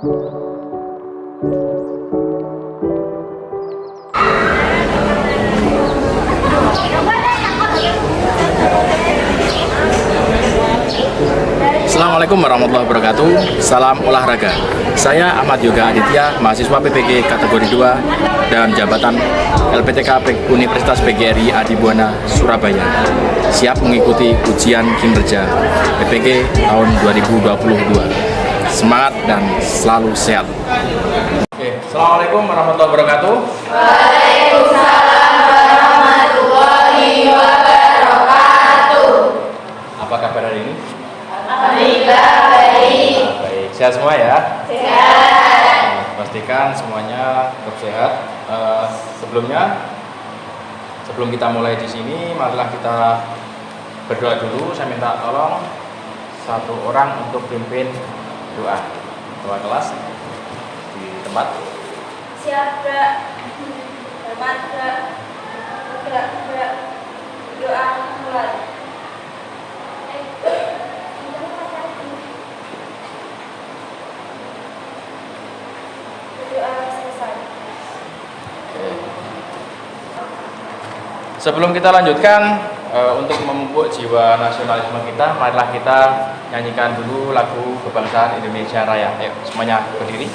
Assalamualaikum warahmatullahi wabarakatuh. Salam olahraga. Saya Ahmad Yoga Aditya, mahasiswa PPG kategori 2 dan jabatan LPTK Universitas PGRI Adibuana Surabaya. Siap mengikuti ujian kinerja PPG tahun 2022. Semangat dan selalu sehat. Oke, Assalamualaikum warahmatullahi wabarakatuh. Waalaikumsalam warahmatullahi wabarakatuh. Apa kabar hari ini? Alhamdulillah baik. Baik, sehat semua ya? Sehat. Pastikan semuanya tetap sehat. Sebelum kita mulai di sini, marilah kita berdoa dulu. Saya minta tolong satu orang untuk pimpin doa. Ketua kelas di tempat. Siap, Brak. Hormat, Brak. Brak. Doa mulai. Sebelum kita lanjutkan, untuk memupuk jiwa nasionalisme kita, marilah kita nyanyikan dulu lagu kebangsaan Indonesia Raya. Ayo, semuanya berdiri.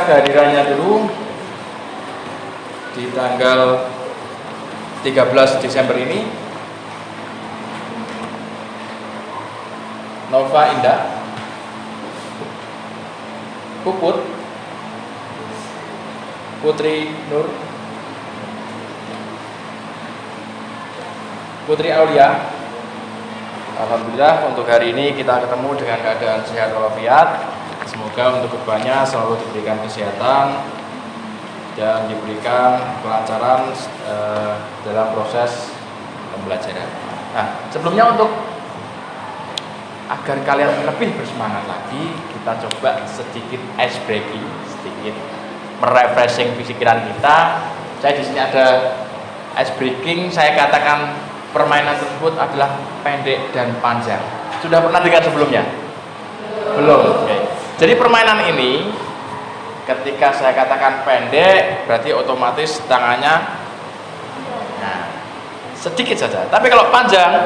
Kehadirannya dulu di tanggal 13 Desember ini. Nova Indah, Puput, Putri Nur, Putri Aulia. Alhamdulillah untuk hari ini kita ketemu dengan keadaan sehat walafiat. Semoga untuk kedepannya selalu diberikan kesehatan dan diberikan kelancaran dalam proses pembelajaran. Nah, sebelumnya untuk agar kalian lebih bersemangat lagi, kita coba sedikit ice breaking, sedikit merefreshing pikiran kita. Saya di sini ada ice breaking. Saya katakan permainan tersebut adalah pendek dan panjang. Sudah pernah dengar sebelumnya? Belum. Okay. Jadi permainan ini ketika saya katakan pendek berarti otomatis tangannya sedikit saja. Tapi kalau panjang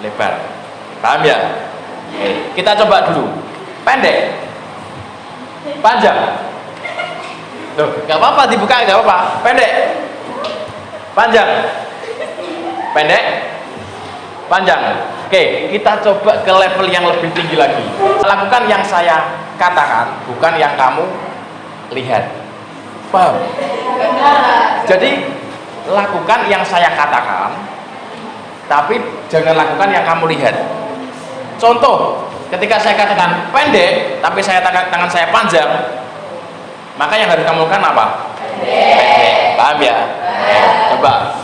lebar. Paham ya? Oke, kita coba dulu. Pendek. Panjang. Tuh, enggak apa-apa dibuka, enggak apa-apa. Pendek. Panjang. Pendek. Panjang. Oke, kita coba ke level yang lebih tinggi lagi. Lakukan yang saya katakan, bukan yang kamu lihat. Paham? Jadi, lakukan yang saya katakan, tapi jangan lakukan yang kamu lihat. Contoh, ketika saya katakan pendek, tapi tangan saya panjang, maka yang harus kamu lakukan apa? Pendek. Paham ya? Coba.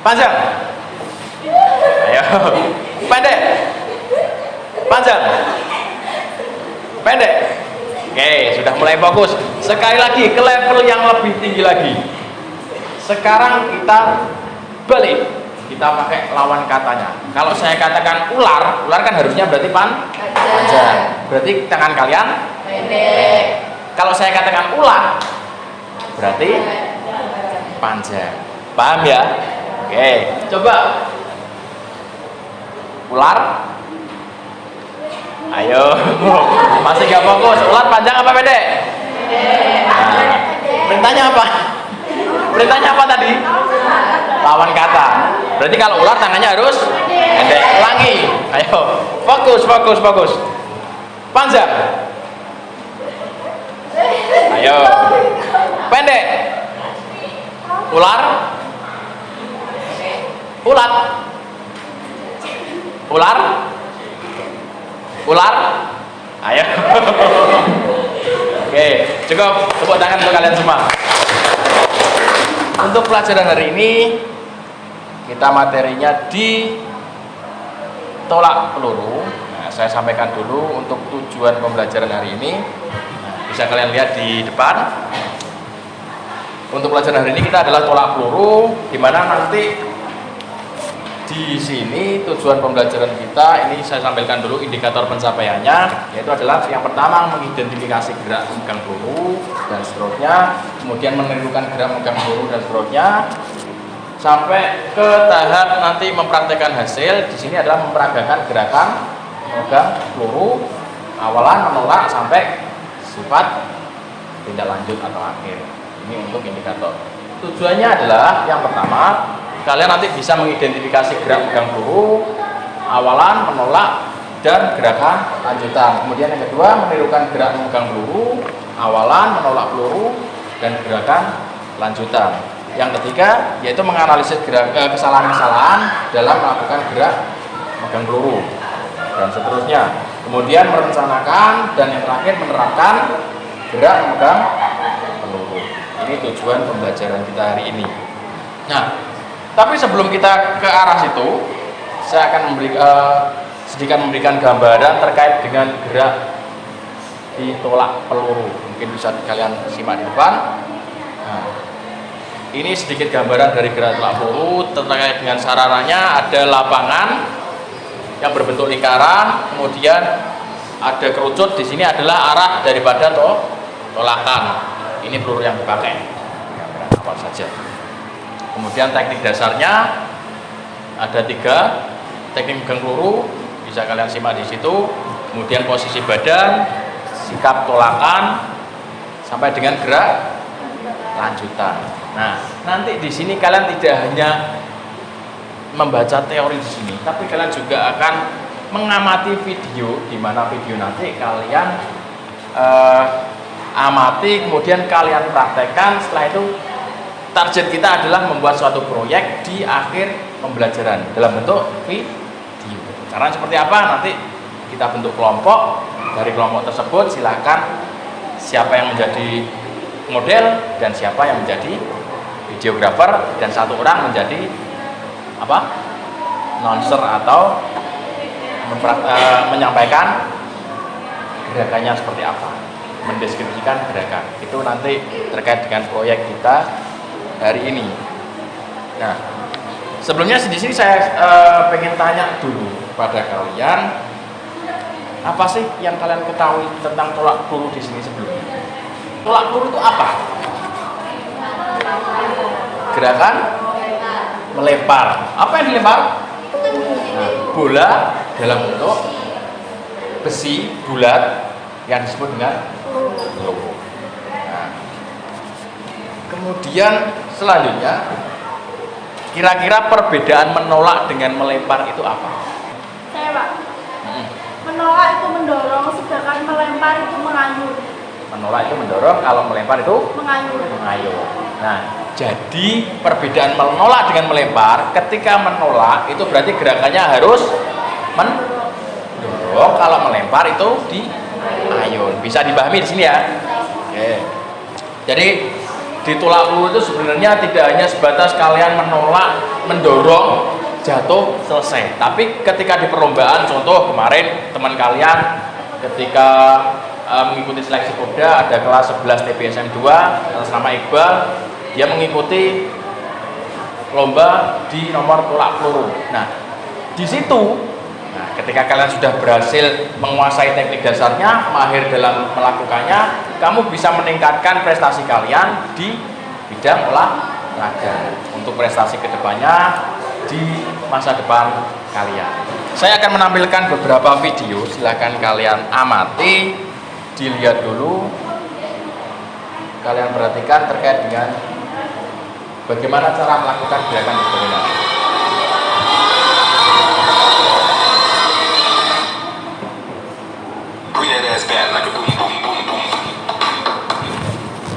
Panjang. Ayo, pendek, panjang, pendek. Oke, sudah mulai fokus. Sekali lagi ke level yang lebih tinggi lagi. Sekarang kita balik, kita pakai lawan katanya. Kalau saya katakan ular kan harusnya berarti panjang. Berarti tangan kalian pendek. Kalau saya katakan ular, berarti panjang. Paham ya? Oke, coba. Ular, ayo, masih gak fokus. Ular panjang apa pendek? Nah, perintahnya apa? Perintahnya apa tadi? Lawan kata. Berarti kalau ular tangannya harus pendek. Ulangi, ayo, fokus. Panjang, ayo, pendek. Ular, ular, Ular? Ayo. Oke, cukup tepuk tangan untuk kalian semua. Untuk pelajaran hari ini kita materinya di tolak peluru. Nah, saya sampaikan dulu untuk tujuan pembelajaran hari ini. Nah, bisa kalian lihat di depan. Untuk pelajaran hari ini kita adalah tolak peluru, di mana nanti di sini tujuan pembelajaran kita ini saya sampaikan dulu indikator pencapaiannya, yaitu adalah yang pertama mengidentifikasi gerak memegang peluru dan seterusnya, kemudian menirukan gerak memegang peluru dan seterusnya, sampai ke tahap nanti mempraktekkan hasil. Di sini adalah memperagakan gerakan memegang peluru, awalan, menolak, sampai sifat tindak lanjut atau akhir. Ini untuk indikator. Tujuannya adalah yang pertama, kalian nanti bisa mengidentifikasi gerak memegang peluru, awalan, menolak, dan gerakan lanjutan. Kemudian yang kedua, menirukan gerak memegang peluru, awalan, menolak peluru, dan gerakan lanjutan. Yang ketiga, yaitu menganalisis kesalahan-kesalahan dalam melakukan gerak memegang peluru, dan seterusnya. Kemudian merencanakan, dan yang terakhir menerapkan gerak memegang peluru. Ini tujuan pembelajaran kita hari ini. Nah, tapi sebelum kita ke arah situ, saya akan sedikit memberikan gambaran terkait dengan gerak ditolak peluru. Mungkin bisa kalian simak di depan. Nah, ini sedikit gambaran dari gerak tolak peluru terkait dengan sarananya. Ada lapangan yang berbentuk lingkaran, kemudian ada kerucut. Di sini adalah arah daripada tolakan. Ini peluru yang dipakai. Apa saja. Kemudian teknik dasarnya ada 3 teknik megang peluru, bisa kalian simak di situ. Kemudian posisi badan, sikap tolakan, sampai dengan gerak lanjutan. Nah, nanti di sini kalian tidak hanya membaca teori di sini, tapi kalian juga akan mengamati video, di mana video nanti kalian amati, kemudian kalian praktekkan. Setelah itu target kita adalah membuat suatu proyek di akhir pembelajaran dalam bentuk video. Caranya seperti apa? Nanti kita bentuk kelompok. Dari kelompok tersebut silakan siapa yang menjadi model dan siapa yang menjadi videografer, dan 1 orang menjadi announcer atau menyampaikan gerakannya seperti apa, mendeskripsikan gerakan. Itu nanti terkait dengan proyek kita hari ini. Nah, sebelumnya di sini saya pengen tanya dulu pada kalian, apa sih yang kalian ketahui tentang tolak peluru di sini sebelumnya? Tolak peluru itu apa? Gerakan melempar. Apa yang dilempar? Nah, bola dalam bentuk besi bulat yang disebut dengan peluru. Nah, kemudian selanjutnya, kira-kira perbedaan menolak dengan melempar itu apa? Saya, Pak. Menolak itu mendorong, sedangkan melempar itu mengayun. Menolak itu mendorong, kalau melempar itu Mengayun. mengayun. Nah, jadi perbedaan menolak dengan melempar, ketika menolak itu berarti gerakannya harus mendorong, kalau melempar itu diayun. Bisa dipahami di sini ya? Oke. Jadi ditolak peluru itu sebenarnya tidak hanya sebatas kalian menolak, mendorong, jatuh, selesai. Tapi ketika di perlombaan, contoh kemarin teman kalian ketika mengikuti seleksi Polda, ada kelas 11 TBSM 2 atas nama Iqbal, dia mengikuti lomba di nomor tolak peluru. Nah, di situ, ketika kalian sudah berhasil menguasai teknik dasarnya, mahir dalam melakukannya, kamu bisa meningkatkan prestasi kalian di bidang olahraga untuk prestasi kedepannya di masa depan kalian. Saya akan menampilkan beberapa video, silahkan kalian amati, dilihat dulu, kalian perhatikan terkait dengan bagaimana cara melakukan gerakan itu.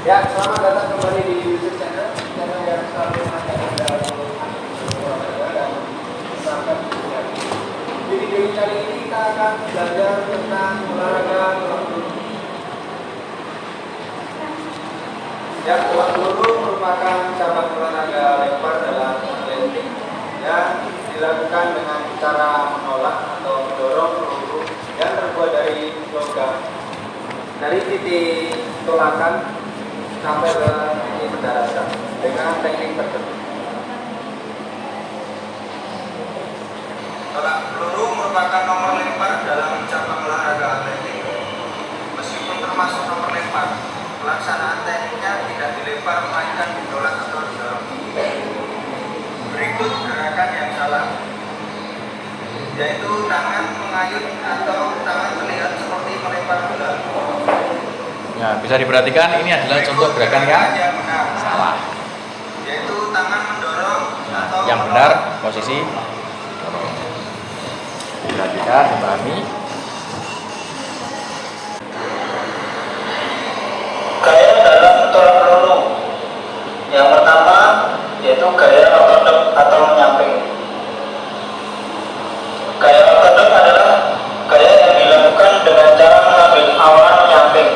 Ya, selamat datang kembali di YouTube channel yang selalu ada di video kali ini kita akan akan belajar tentang olahraga tolak peluru. Ya, tolak peluru merupakan cabang olahraga lempar dalam atletik yang dilakukan dengan cara menolak atau mendorong peluru yang terbuat dari logam dari titik tolakan sampai ke titik pendaratan dengan teknik tertentu. Tolak peluru merupakan nomor lempar dalam cabang olahraga atletik. Meskipun termasuk nomor lempar, pelaksanaan tekniknya tidak dilempar melainkan ditolak atau didorong. Berikut gerakan yang salah, yaitu tangan mengayun atau tangan terlihat seperti melempar bola. Ya, bisa diperhatikan ini adalah contoh gerakan yang benar, salah. yaitu tangan mendorong Nah, atau yang benar posisi perhatikan, dipahami. Gaya dalam tolak peluru. Yang pertama yaitu gaya ortodok atau menyamping. Gaya ortodok adalah gaya yang dilakukan dengan cara mengambil awalan menyamping.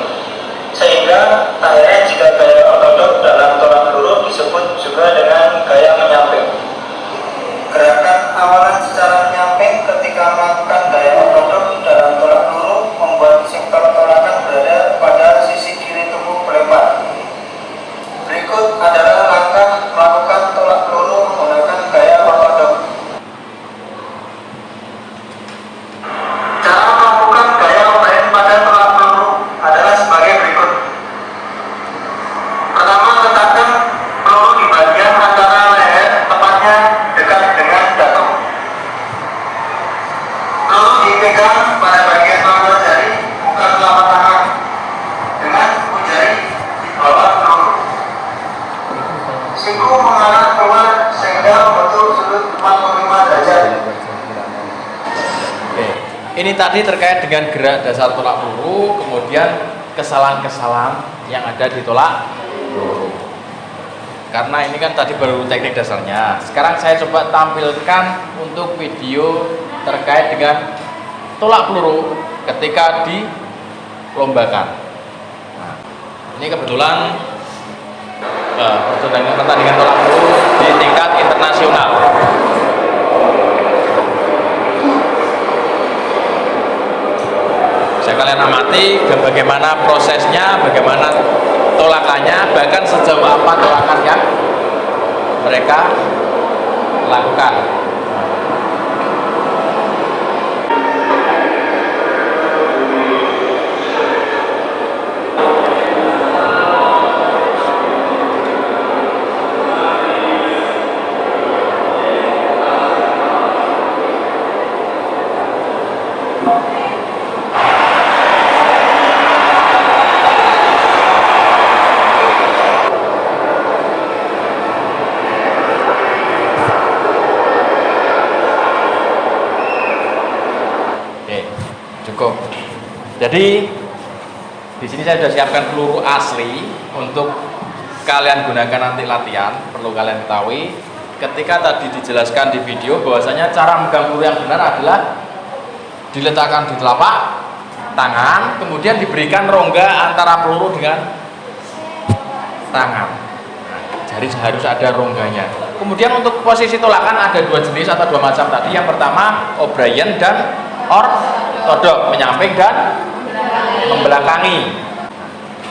Sehingga tak heran jika gaya ortodok dalam tolak peluru disebut juga dengan gaya menyamping. Gerakan awalan secara menyamping ketika melakukan gaya ortodok dalam tolak peluru membuat sektor tolakan berada pada sisi kiri tubuh pelempar. Berikut adalah langkah melakukan tolak peluru menggunakan gaya ortodok. Cara melakukan gaya overhand pada tolak peluru adalah sebagai berikut. Pertama, letakkan peluru di bagian antara leher, tepatnya dekat dengan datum. Peluru dipegang pada bagian bawah jari, bukan telapak tangan, dengan ujung jari di bawah peluru. Siku mengarah keluar sehingga membentuk sudut 45 derajat. Oke, ini tadi terkait dengan gerak dasar tolak peluru, kemudian kesalahan-kesalahan yang ada di tolak peluru. Karena ini kan tadi baru teknik dasarnya. Sekarang saya coba tampilkan untuk video terkait dengan tolak peluru ketika dilombakan. Nah, ini kebetulan pertandingan tolak peluru di tingkat internasional. Bisa kalian amati bagaimana prosesnya, bagaimana tolakannya, bahkan sejauh apa tolakan yang mereka lakukan. Cukup. Jadi di sini saya sudah siapkan peluru asli untuk kalian gunakan nanti latihan. Perlu kalian ketahui, ketika tadi dijelaskan di video bahwasanya cara megang peluru yang benar adalah diletakkan di telapak tangan, kemudian diberikan rongga antara peluru dengan tangan. Jadi harus ada rongganya. Kemudian untuk posisi tolakan ada dua jenis atau dua macam tadi. Yang pertama O'Brien dan ortodok, menyamping dan membelakangi.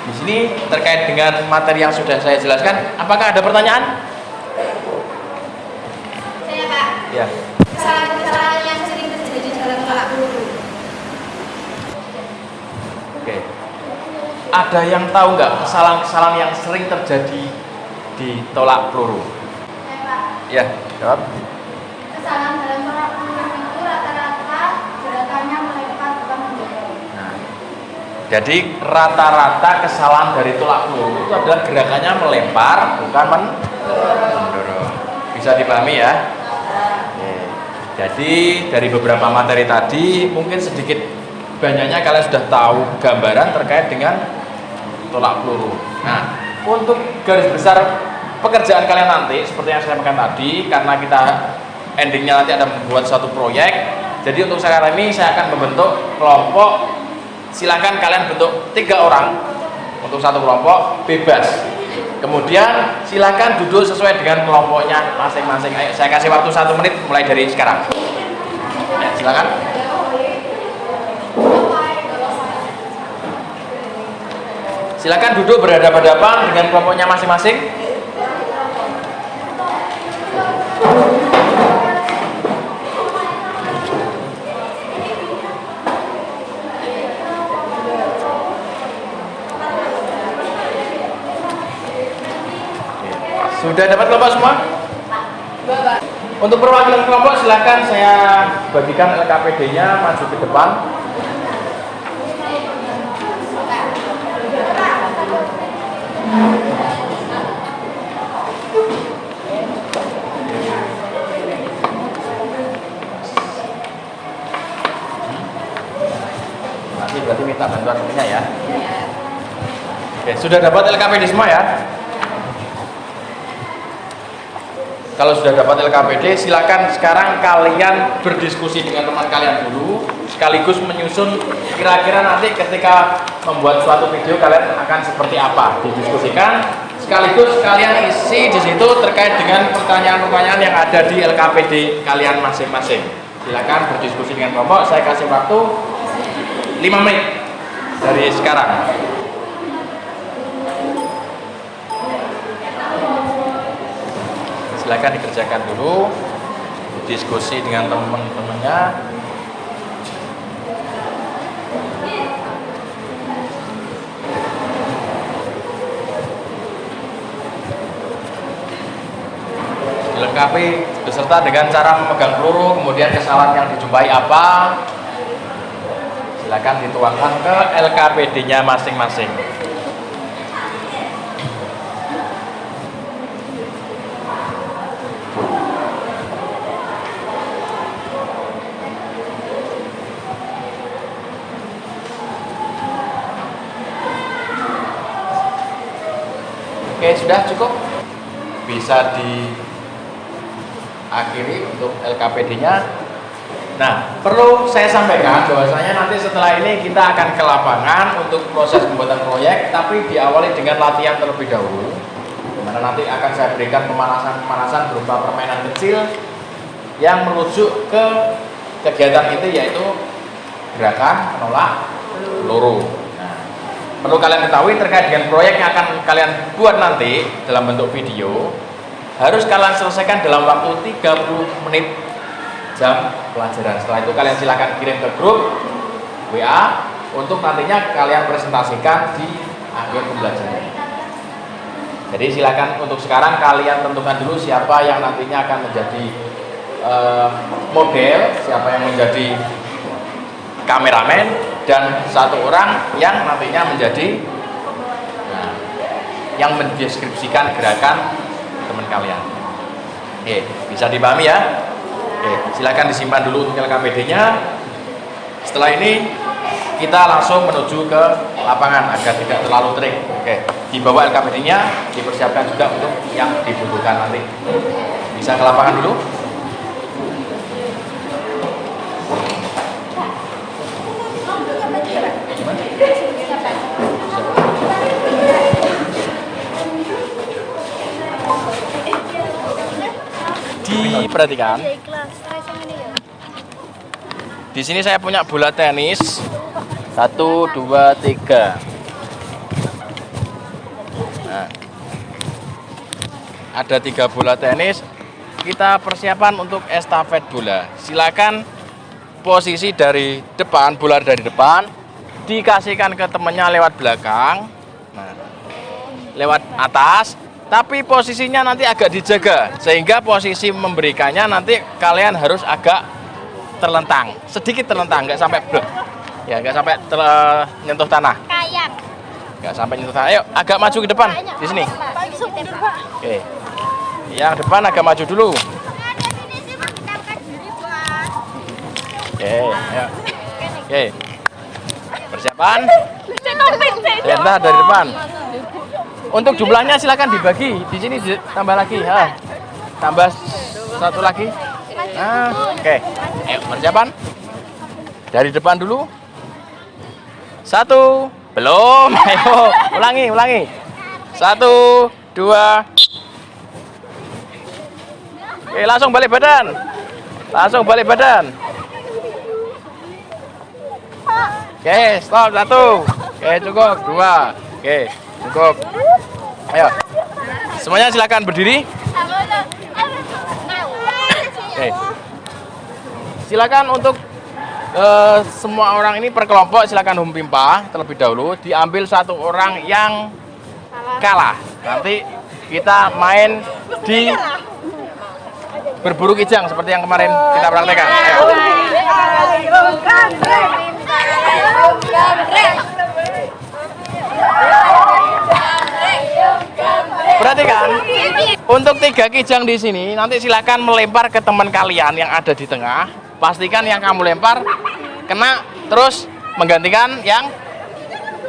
Di sini terkait dengan materi yang sudah saya jelaskan, apakah ada pertanyaan? Saya Pak. Ya. Kesalahan-kesalahan yang sering terjadi dalam tolak peluru. Oke. Ada yang tahu nggak kesalahan-kesalahan yang sering terjadi di tolak peluru? Saya Pak. Ya, jawab. Kesalahan dalam tolak peluru itu rata-rata gerakannya melempar bukan mendorong. Nah, jadi rata-rata kesalahan dari tolak peluru itu adalah gerakannya melempar, bukan mendorong. Bisa dipahami ya? Oke. Jadi dari beberapa materi tadi mungkin sedikit banyaknya kalian sudah tahu gambaran terkait dengan tolak peluru. Nah, untuk garis besar pekerjaan kalian nanti seperti yang saya sampaikan tadi, karena kita endingnya nanti ada membuat satu proyek, Jadi untuk sekarang ini saya akan membentuk kelompok. Silakan kalian bentuk 3 orang untuk satu kelompok, bebas. Kemudian silakan duduk sesuai dengan kelompoknya masing-masing. Ayo, saya kasih waktu 1 menit mulai dari sekarang. Ya, silakan. Silakan duduk berhadapan-hadapan dengan kelompoknya masing-masing. Sudah dapat kelompok semua? Untuk perwakilan kelompok silakan saya bagikan LKPD-nya maju ke depan. Nanti berarti minta bantuan punya ya. Oke, sudah dapat LKPD semua ya? Kalau sudah dapat LKPD, silakan sekarang kalian berdiskusi dengan teman kalian dulu, sekaligus menyusun kira-kira nanti ketika membuat suatu video kalian akan seperti apa, didiskusikan. Sekaligus kalian isi di situ terkait dengan pertanyaan-pertanyaan yang ada di LKPD kalian masing-masing. Silakan berdiskusi dengan kelompok. Saya kasih waktu 5 menit dari sekarang. Silakan dikerjakan dulu, diskusi dengan teman-temannya. Dilengkapi beserta dengan cara memegang peluru, kemudian kesalahan yang dijumpai apa. Silakan dituangkan ke LKPD-nya masing-masing. Oke, sudah cukup. Bisa diakhiri untuk LKPD-nya. Nah, perlu saya sampaikan bahwasanya nanti setelah ini kita akan ke lapangan untuk proses pembuatan proyek, tapi diawali dengan latihan terlebih dahulu. Di mana nanti akan saya berikan pemanasan berupa permainan kecil yang merujuk ke kegiatan itu, yaitu gerakan menolak peluru. Perlu kalian ketahui terkait dengan proyek yang akan kalian buat nanti dalam bentuk video, harus kalian selesaikan dalam waktu 30 menit jam pelajaran. Setelah itu kalian silakan kirim ke grup WA untuk nantinya kalian presentasikan di akhir pembelajaran. Jadi silakan untuk sekarang kalian tentukan dulu siapa yang nantinya akan menjadi model, siapa yang menjadi kameramen, dan 1 orang yang nantinya menjadi yang mendeskripsikan gerakan teman kalian. Oke, bisa dipahami ya? Oke, silakan disimpan dulu untuk LKPD-nya. Setelah ini kita langsung menuju ke lapangan agar tidak terlalu terik. Oke, dibawa LKPD-nya, dipersiapkan juga untuk yang dibutuhkan nanti. Bisa ke lapangan dulu. Diperhatikan. Di sini saya punya bola tenis. 1, 2, 3. Nah, ada 3 bola tenis. Kita persiapan untuk estafet bola. Silakan posisi dari depan, bola dari depan, dikasihkan ke temannya lewat belakang. Nah, lewat atas. Tapi posisinya nanti agak dijaga, sehingga posisi memberikannya nanti kalian harus agak terlentang, sedikit terlentang, nggak sampai blok, ya nggak sampai nyentuh tanah, nggak sampai nyentuh tanah. Ayo agak maju ke depan, di sini. Oke, yang depan agak maju dulu. Oke, ayo. Oke, persiapan. Perintah dari depan. Untuk jumlahnya silakan dibagi. Di sini tambah lagi. Tambah 1 lagi. Nah, oke. Ayo persiapan. Dari depan dulu. 1, belum. Ayo, ulangi. 1, 2. Oke, langsung balik badan. Oke, stop. 1. Oke, cukup. 2. Oke, cukup. Ayo. Semuanya silakan berdiri. Oke. Silakan untuk semua orang ini per kelompok silakan humpimpa terlebih dahulu, diambil 1 orang yang kalah. Nanti kita main di berburu kijang seperti yang kemarin kita praktekkan. Ayo. Perhatikan, untuk 3 kijang di sini nanti silakan melempar ke teman kalian yang ada di tengah. Pastikan yang kamu lempar kena, terus menggantikan yang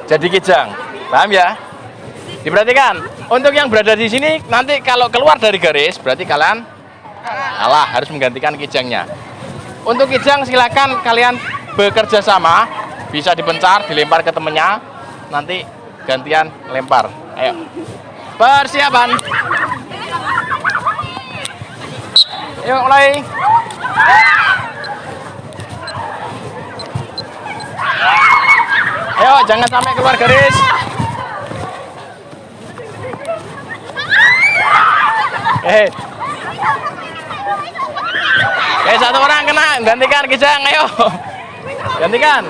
jadi kijang. Paham ya? Diperhatikan. Untuk yang berada di sini nanti kalau keluar dari garis berarti kalian kalah, harus menggantikan kijangnya. Untuk kijang silakan kalian bekerja sama, bisa dipencar, dilempar ke temennya, nanti gantian lempar. Ayo. Persiapan. Yuk mulai. Ayo, jangan sampai keluar garis. Satu orang kena, gantikan kijang, ayo. Gantikan.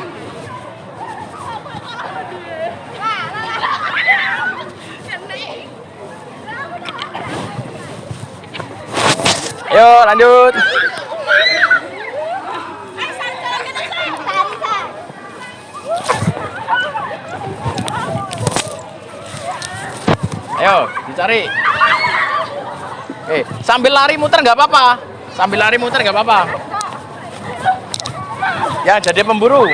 Ayo, lanjut. Ayo, dicari. Sambil lari muter nggak apa-apa. Ya, jadi pemburu.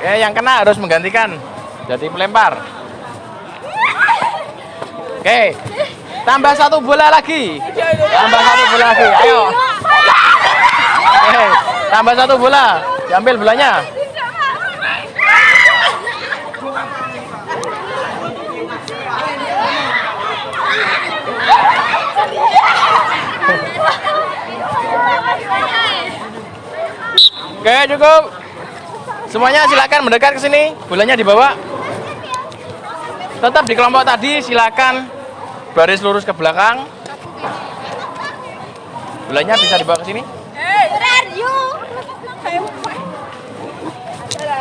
Yang kena harus menggantikan jadi pelempar. Oke, tambah 1 bola lagi. Ayo. Tambah 1 bola, diambil bolanya. Oke, cukup. Semuanya silakan mendekat ke sini, bolanya dibawa. Tetap di kelompok tadi, silakan baris lurus ke belakang. Bolanya bisa dibawa ke sini.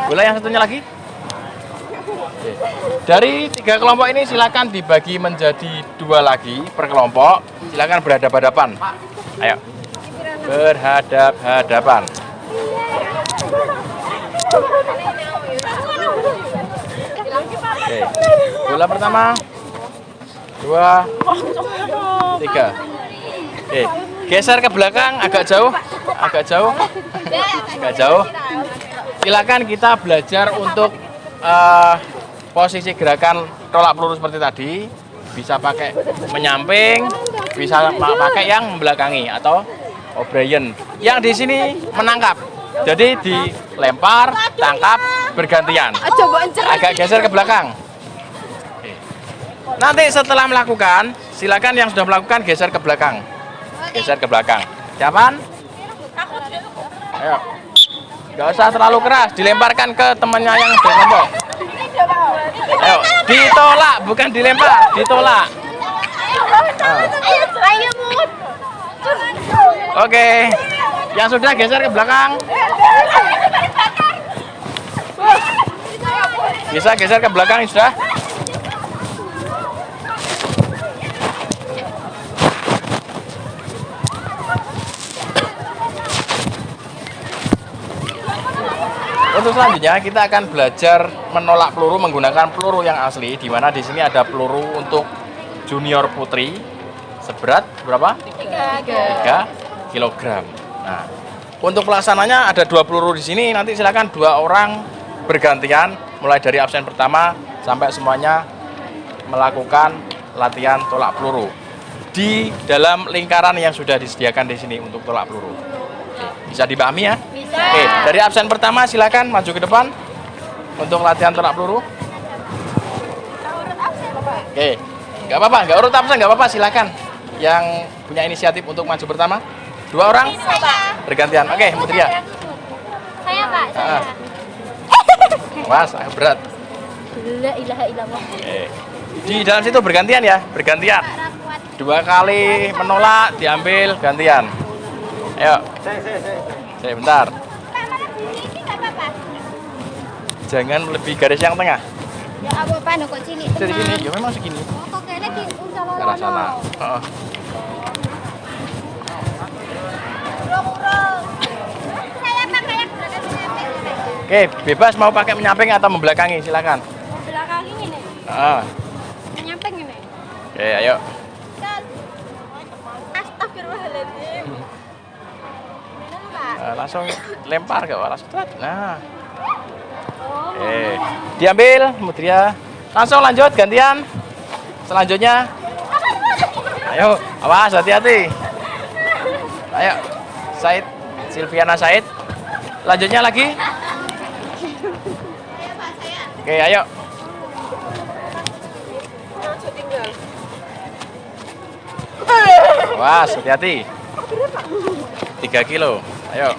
Bola yang satunya lagi. Dari 3 kelompok ini silakan dibagi menjadi 2 lagi per kelompok. Silakan berhadapan-hadapan. Ayo, berhadap-hadapan. Oke, bola pertama, 2, 3. Oke, geser ke belakang agak jauh. Silakan kita belajar untuk posisi gerakan tolak peluru seperti tadi. Bisa pakai menyamping, bisa pakai yang membelakangi atau O'Brien. Yang di sini menangkap. Jadi dilempar, tangkap, bergantian. Agak geser ke belakang. Nanti setelah melakukan, silakan yang sudah melakukan geser ke belakang. Siapan? Ayo. Gak usah terlalu keras, dilemparkan ke temannya yang di kelompok. Ayo, ditolak, bukan dilempar, ditolak. Oke. Yang sudah geser ke belakang. Bisa geser ke belakang sudah. Untuk selanjutnya kita akan belajar menolak peluru menggunakan peluru yang asli, di mana di sini ada peluru untuk junior putri seberat berapa? 3. 3 kilogram. Nah, untuk pelaksananya ada 2 peluru di sini. Nanti silakan 2 orang bergantian mulai dari absen pertama sampai semuanya melakukan latihan tolak peluru di dalam lingkaran yang sudah disediakan di sini untuk tolak peluru. Bisa dipahami ya? Bisa. Oke, dari absen pertama silakan maju ke depan untuk latihan tolak peluru. Oke, nggak apa-apa, nggak urut absen nggak apa-apa, silakan. Yang punya inisiatif untuk maju pertama, 2 orang bergantian. Oke, Mutria. Saya Pak, Ah. Mas, agak berat. La ilaha illallah. Di dalam situ bergantian ya, bergantian. 2 kali menolak diambil gantian. Ayo. Saya bentar. Jangan lebih garis yang tengah. Ya apa-apa kok sini. Dari sini, ya memang segini. Kok kene di Ke arah sana. Heeh. Saya pakai yang belakang menyamping. Oke, bebas mau pakai menyamping atau membelakangi, silakan. Belakang ini. Ah. Menyamping ini. Oke, ayo. Astagfirullahaladzim. Pak. Langsung lempar ke langsung. Nah. Oke. Diambil, Mutria. Langsung lanjut gantian. Selanjutnya. Ayo, awas hati-hati. Ayo. Said, Silviana Said. Lanjutnya lagi. Oke, ayo. Awas, hati-hati. 3 kilo. Ayo.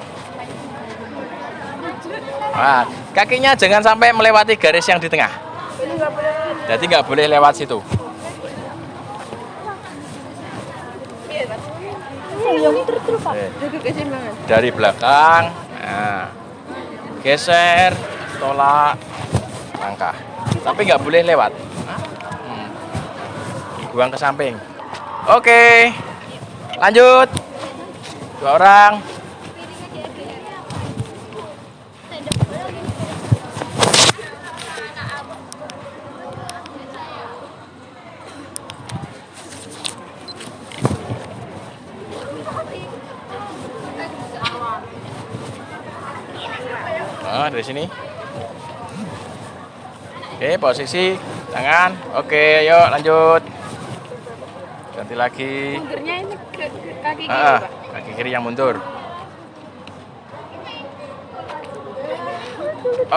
Wah, kakinya jangan sampai melewati garis yang di tengah. Jadi nggak boleh lewat situ. Dari belakang, nah, geser, tolak, langkah. Tapi nggak boleh lewat. Buang ke samping. Oke, lanjut. 2 orang. Dari sini. Oke, posisi tangan. Oke, yuk lanjut. Ganti lagi. Mundurnya ini ke kaki kiri, Pak. Pak. Kaki kiri yang mundur.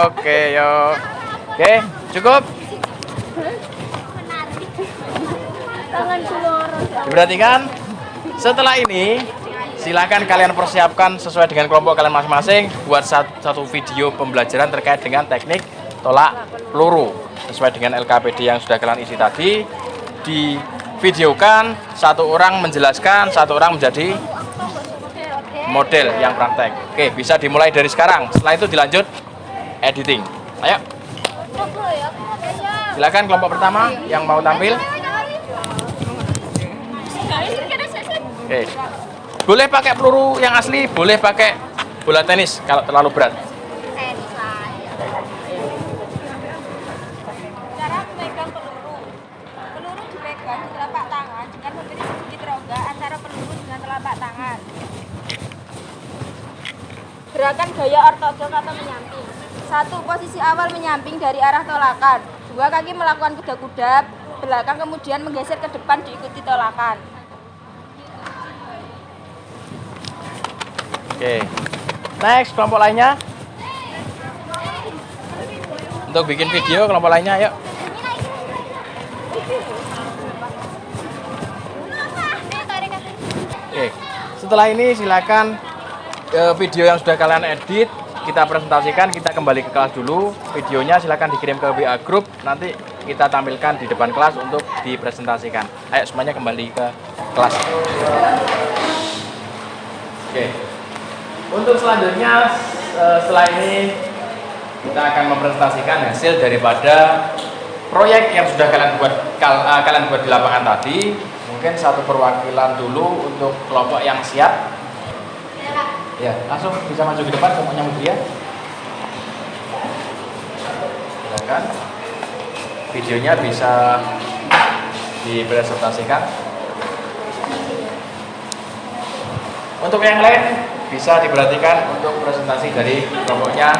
Oke, yuk. Oke, cukup. Tangan keluar. Diperhatikan. Setelah ini, silakan kalian persiapkan sesuai dengan kelompok kalian masing-masing buat satu video pembelajaran terkait dengan teknik tolak peluru sesuai dengan LKPD yang sudah kalian isi tadi. Divideokan, 1 orang menjelaskan, 1 orang menjadi model yang praktek. Oke, bisa dimulai dari sekarang. Setelah itu dilanjut editing. Ayo. Silakan kelompok pertama yang mau tampil. Oke. Boleh pakai peluru yang asli, boleh pakai bola tenis kalau terlalu berat. Cara memegang peluru. Peluru dipegang di telapak tangan dengan memberi sedikit rongga antara peluru dengan telapak tangan. Gerakan gaya ortodok atau menyamping. 1. Posisi awal menyamping dari arah tolakan. 2. Kaki melakukan kuda-kuda belakang kemudian menggeser ke depan diikuti tolakan. Oke. Next, kelompok lainnya. Untuk bikin video kelompok lainnya, yuk. Oke. Setelah ini silakan video yang sudah kalian edit kita presentasikan, kita kembali ke kelas dulu. Videonya silakan dikirim ke WA group, nanti kita tampilkan di depan kelas untuk dipresentasikan. Ayo semuanya kembali ke kelas. Oke. Untuk selanjutnya setelah ini kita akan mempresentasikan hasil daripada proyek yang sudah kalian buat di lapangan tadi. Mungkin satu perwakilan dulu untuk kelompok yang siap. Ya, langsung bisa maju ke depan kelompoknya Mutria. Silakan. Videonya bisa dipresentasikan. Untuk yang lain bisa diperhatikan untuk presentasi dari kelompoknya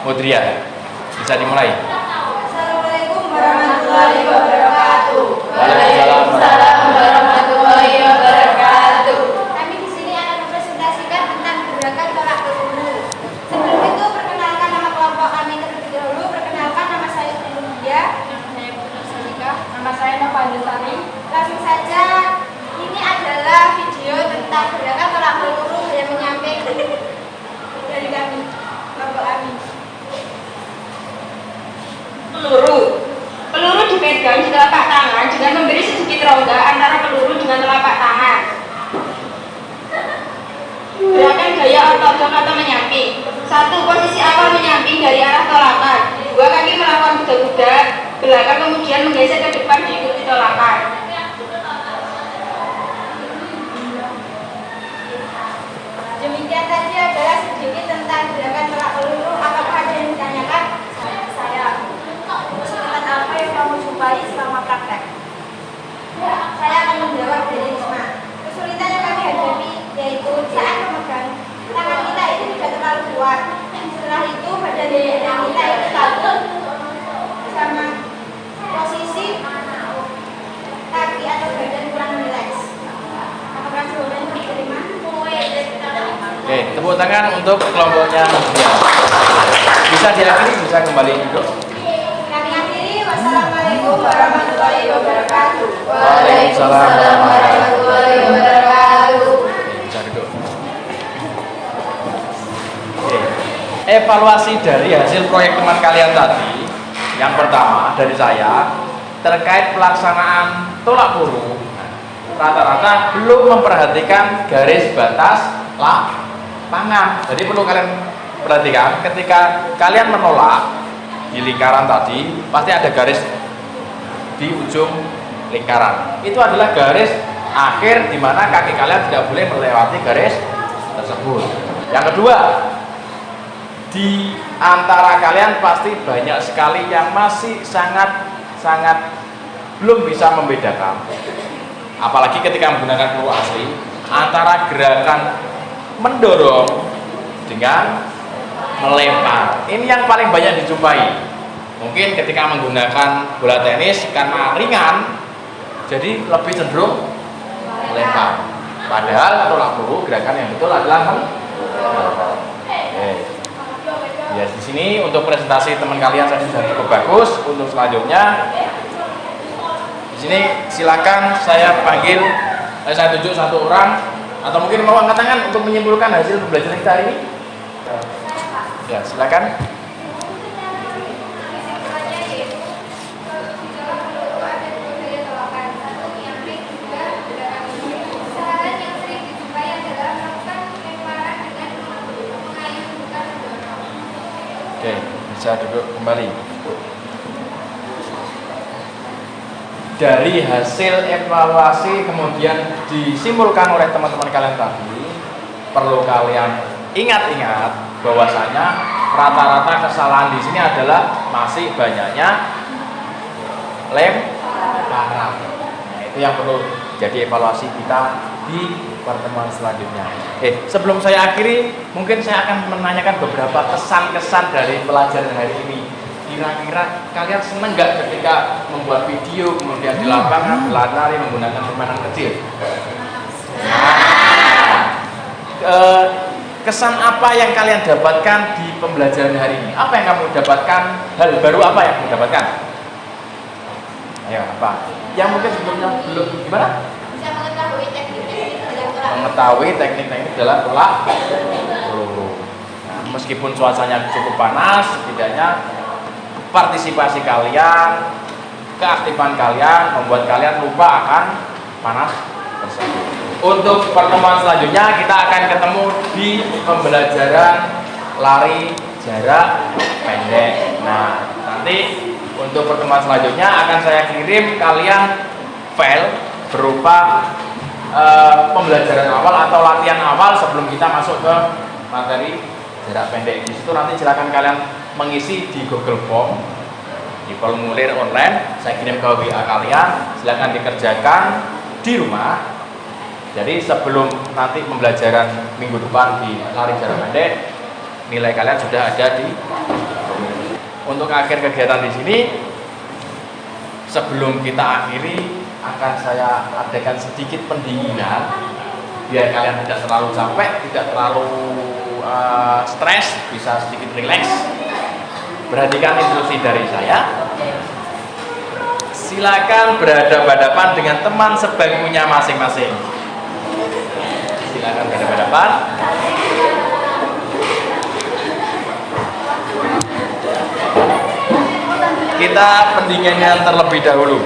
Mudria. Bisa dimulai. Assalamualaikum warahmatullahi wabarakatuh. Waalaikumsalam warahmatullahi wabarakatuh. Kami di sini akan mempresentasikan tentang gerakan tolak peluru. Sebelum itu perkenalkan nama kelompok kami terlebih dahulu. Perkenalkan, nama saya Mudria. Saya Putri Salika. Nama saya Nova Andusari. Langsung saja, ini adalah video tentang gerakan tolak peluru yang menyamping dari kami, kelompok kami. Peluru dipegang di telapak tangan dengan memberi sedikit rongga antara peluru dengan telapak tangan. Gerakan gaya ortodok atau menyamping. 1. Posisi awal menyamping dari arah tolakan. 2. Kaki melakukan kuda-kuda belakang kemudian menggeser ke depan diikuti tolakan. Demikian tadi adalah sedikit tentang gerakan tolak peluru. Apakah ada yang ditanyakan? Saya. Kesulitan apa yang kamu jumpai selama praktek? Saya akan menjawab dari Risma. Kesulitan yang kami hadapi yaitu saat memegang tangan kita itu tidak terlalu kuat. Setelah itu badan kita itu kaku sama posisi kaki atau badan kurang rileks. Apakah jawabannya diterima? Oke, tepuk tangan untuk kelompoknya Mudria. Bisa diakhiri, bisa kembali duduk. Kami akhiri. Wassalamualaikum warahmatullahi wabarakatuh. Waalaikumsalam warahmatullahi wabarakatuh. Bisa duduk. Oke. Evaluasi dari hasil proyek teman kalian tadi, yang pertama dari saya terkait pelaksanaan tolak peluru. Rata-rata belum memperhatikan garis batas lapangan. Jadi perlu kalian perhatikan ketika kalian menolak di lingkaran tadi, pasti ada garis di ujung lingkaran. Itu adalah garis akhir di mana kaki kalian tidak boleh melewati garis tersebut. Yang kedua, di antara kalian pasti banyak sekali yang masih sangat belum bisa membedakan, apalagi ketika menggunakan peluru asli, antara gerakan mendorong dengan melempar. Ini yang paling banyak dijumpai. Mungkin ketika menggunakan bola tenis karena ringan, jadi lebih cenderung melempar. Padahal tolak peluru gerakan yang betul adalah mendorong. Ya, di sini untuk presentasi teman kalian tadi sudah cukup bagus. Untuk selanjutnya, di sini silakan saya panggil, saya tunjuk satu orang, atau mungkin mau angkat tangan untuk menyimpulkan hasil pembelajaran kita hari ini. Ya, silakan. Oke, bisa duduk kembali. Dari hasil evaluasi kemudian disimpulkan oleh teman-teman kalian tadi, perlu kalian ingat-ingat bahwasanya rata-rata kesalahan di sini adalah masih banyaknya lemparan. Nah, itu yang perlu jadi evaluasi kita di pertemuan selanjutnya. Sebelum saya akhiri, mungkin saya akan menanyakan beberapa kesan-kesan dari pelajaran hari ini. Kira-kira kalian seneng nggak ketika membuat video kemudian di lapangan berlari menggunakan permainan kecil? Kesan apa yang kalian dapatkan di pembelajaran hari ini? Apa yang kamu dapatkan? Hal baru apa yang kamu dapatkan? Ayo, apa? Yang mungkin sebelumnya belum gimana? Bisa mengetahui teknik-teknik dalam tolak. Mengetahui teknik-teknik dalam tolak peluru. Nah, meskipun cuacanya cukup panas, setidaknya partisipasi kalian, keaktifan kalian membuat kalian lupa akan panas tersebut. Untuk pertemuan selanjutnya kita akan ketemu di pembelajaran lari jarak pendek. Nah, nanti untuk pertemuan selanjutnya akan saya kirim kalian file berupa pembelajaran awal atau latihan awal sebelum kita masuk ke materi jarak pendek. Di situ nanti silakan kalian mengisi di Google Form Di formulir online saya kirim ke WA kalian, silahkan dikerjakan di rumah. Jadi sebelum nanti pembelajaran minggu depan di lari jarak pendek, nilai kalian sudah ada di. Untuk akhir kegiatan di sini, sebelum kita akhiri akan saya adakan sedikit pendinginan biar kalian tidak terlalu capek, tidak terlalu stres, bisa sedikit rileks. Perhatikan instruksi dari saya. Silakan berhadapan-hadapan dengan teman sebangkunya masing-masing. Silakan berhadapan-hadapan. Kita pendinginnya terlebih dahulu.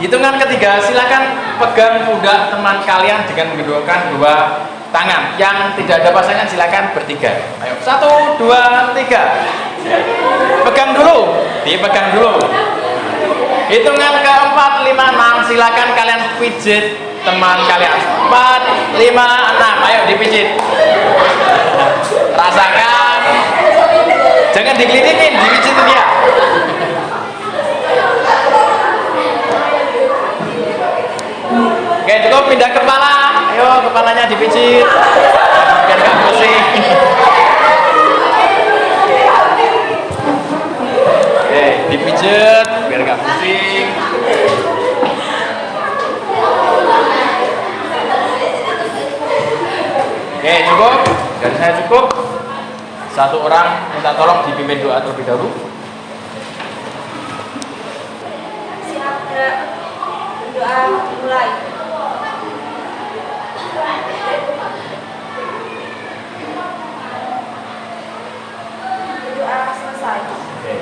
Hitungan ketiga, silakan pegang pundak teman kalian dengan menggunakan dua tangan. Yang tidak ada pasangan silakan bertiga. Ayo, 1, 2, 3. Pegang dulu, dipegang dulu. Hitungan keempat, 5, 6. Silakan kalian pijit teman kalian. 4, 5, 6. Ayo dipijit. Rasakan. Jangan dikelitikin, dipijitin dia. Oke, cukup pindah kepala. Ayo kepalanya dipijit biar gak pusing. Oke, dipijit biar gak pusing. Oke, cukup. Dari saya cukup. Satu orang minta tolong dipimpin doa terlebih dahulu. Siap, gerak. Doa mulai. Doa selesai. Oke.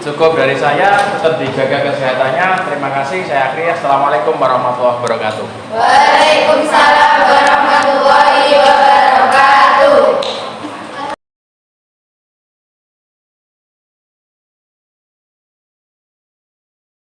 Cukup dari saya, tetap dijaga kesehatannya. Terima kasih. Saya akhiri. Assalamualaikum warahmatullahi wabarakatuh. Waalaikumsalam warahmatullahi wabarakatuh.